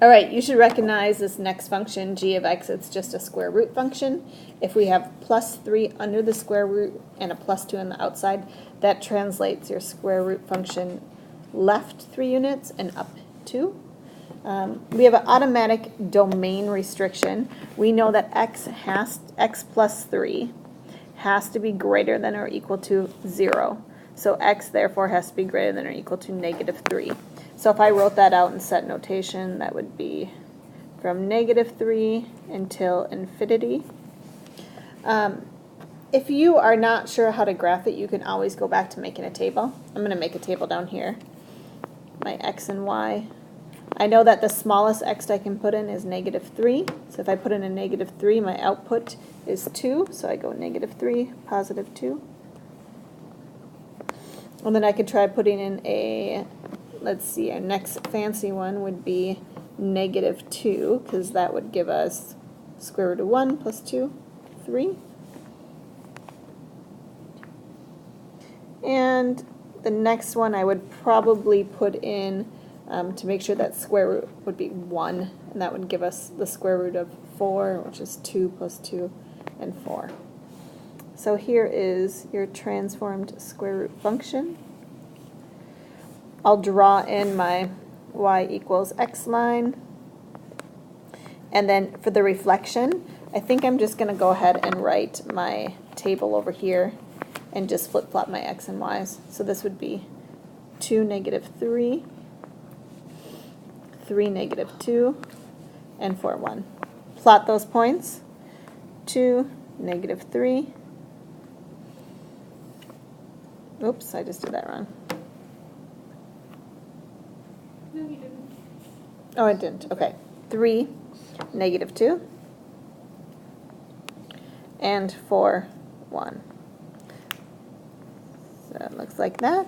All right, you should recognize this next function, g of x, it's just a square root function. If we have plus 3 under the square root and a plus 2 on the outside, that translates your square root function left 3 units and up 2. We have an automatic domain restriction. We know that x plus 3 has to be greater than or equal to 0. So x therefore has to be greater than or equal to negative 3. So if I wrote that out in set notation, that would be from negative 3 until infinity. If you are not sure how to graph it, you can always go back to making a table. I'm going to make a table down here. My x and y. I know that the smallest x I can put in is negative 3. So if I put in a negative 3, my output is 2. So I go negative 3, positive 2. And then I could try putting in a, let's see, our next fancy one would be negative 2, because that would give us square root of 1 plus 2, 3. And the next one I would probably put in, to make sure that square root would be 1, and that would give us the square root of 4, which is 2 plus 2 and 4. So here is your transformed square root function. I'll draw in my y equals x line. And then for the reflection, I think I'm just going to go ahead and write my table over here and just flip-flop my x and y's. So this would be 2, negative 3, 3, negative 2, and 4, 1. Plot those points. 2, negative 3. Oops, I just did that wrong. No, you didn't. Oh, I didn't. Okay. 3, negative 2, and 4, 1. So it looks like that.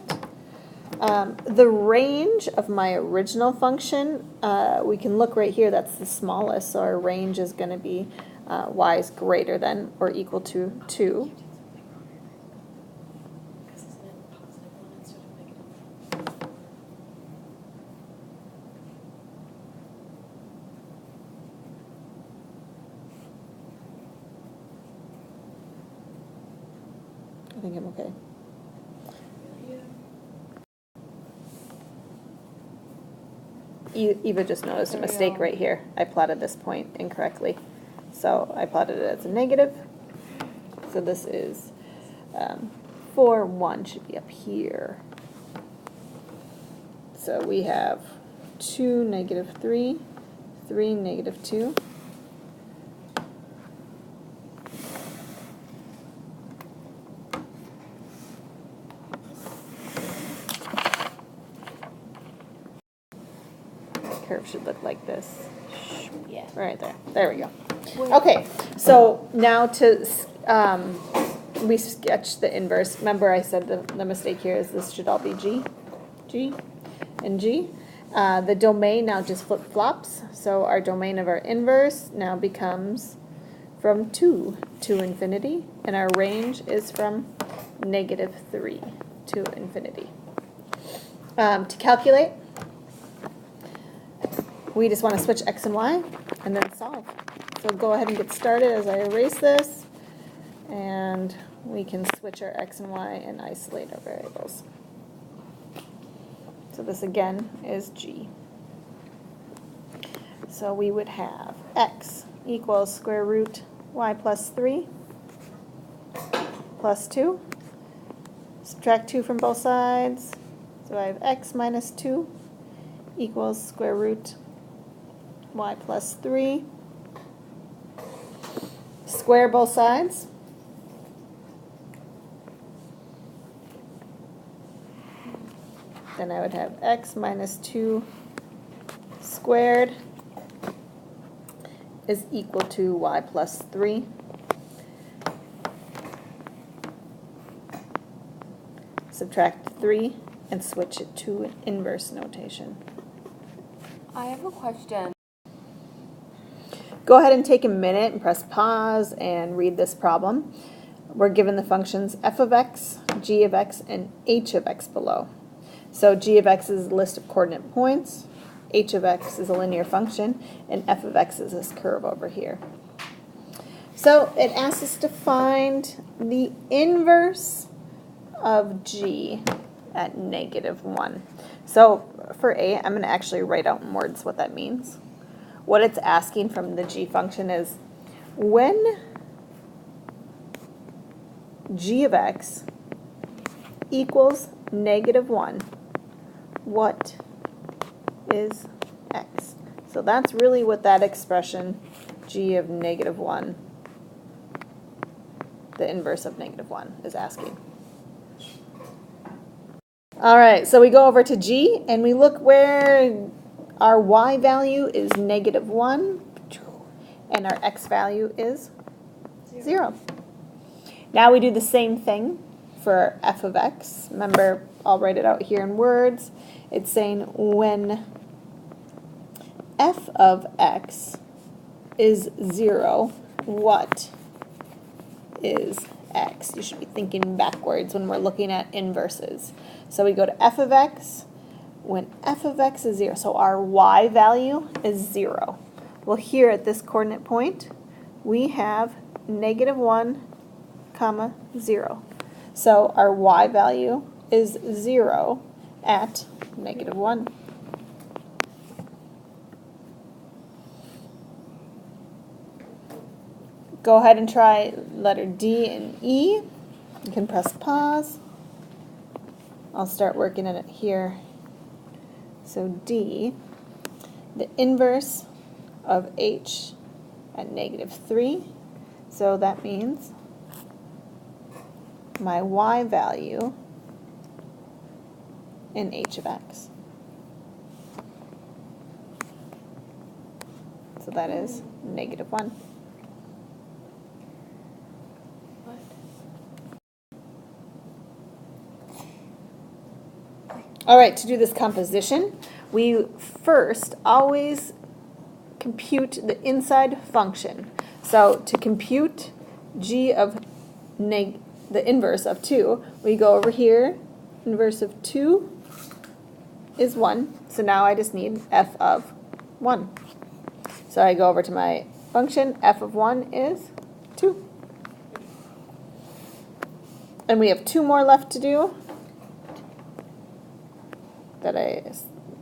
The range of my original function, we can look right here, that's the smallest, so our range is going to be y is greater than or equal to 2. I think I'm okay. Eva just noticed a mistake right here. I plotted this point incorrectly. So I plotted it as a negative. So this is 4, 1 should be up here. So we have 2, negative 3, 3, negative 2. Curve should look like this. Yeah, right there. There we go. Okay, so now to we sketch the inverse. Remember I said the mistake here is this should all be G, and G. The domain now just flip-flops. So our domain of our inverse now becomes from 2 to infinity, and our range is from negative 3 to infinity. To calculate, we just want to switch x and y and then solve. So go ahead and get started as I erase this, and we can switch our x and y and isolate our variables. So this again is G. So we would have x equals square root y plus 3 plus 2. Subtract 2 from both sides. So I have x minus 2 equals square root y plus 3. Square both sides. Then I would have x minus 2 squared is equal to y plus 3. Subtract 3 and switch it to an inverse notation. I have a question. Go ahead and take a minute and press pause and read this problem. We're given the functions f of x, g of x, and h of x below. So g of x is a list of coordinate points. h of x is a linear function, and f of x is this curve over here. So it asks us to find the inverse of g at -1. So for A, I'm going to actually write out in words what that means. What it's asking from the g function is when g of x equals -1, what is x? So that's really what that expression g of -1, the inverse of -1, is asking. All right, so we go over to g and we look where our y value is -1 and our x value is 0. Now we do the same thing for f of x. Remember, I'll write it out here in words. It's saying when f of x is 0, what is x? You should be thinking backwards when we're looking at inverses. So we go to f of x when f of x is 0. So our y value is 0. Well, here at this coordinate point, we have -1, 0. So our y value is 0 at -1. Go ahead and try letter D and E. You can press pause. I'll start working on it here. So D, the inverse of h at -3. So that means my y value in h of x. So that is -1. All right, to do this composition, we first always compute the inside function. So to compute g of the inverse of 2, we go over here. Inverse of 2 is 1. So now I just need f of 1. So I go over to my function. F of 1 is 2. And we have 2 more left to do that I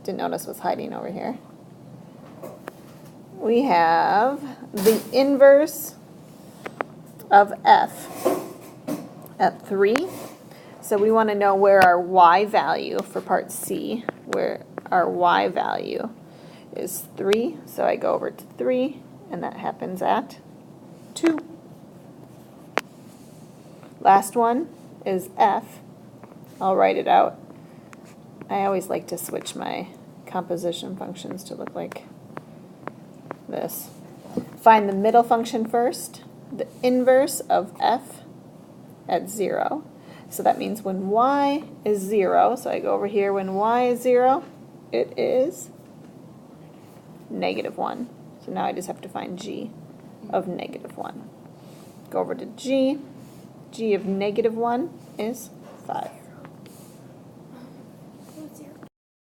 didn't notice was hiding over here. We have the inverse of f at 3. So we want to know where our y value for part C, where our y value is 3. So I go over to 3, and that happens at 2. Last one is f. I'll write it out. I always like to switch my composition functions to look like this. Find the middle function first, the inverse of f at 0. So that means when y is 0, so I go over here, when y is 0, it is -1. So now I just have to find g of -1. Go over to g. G of -1 is 5.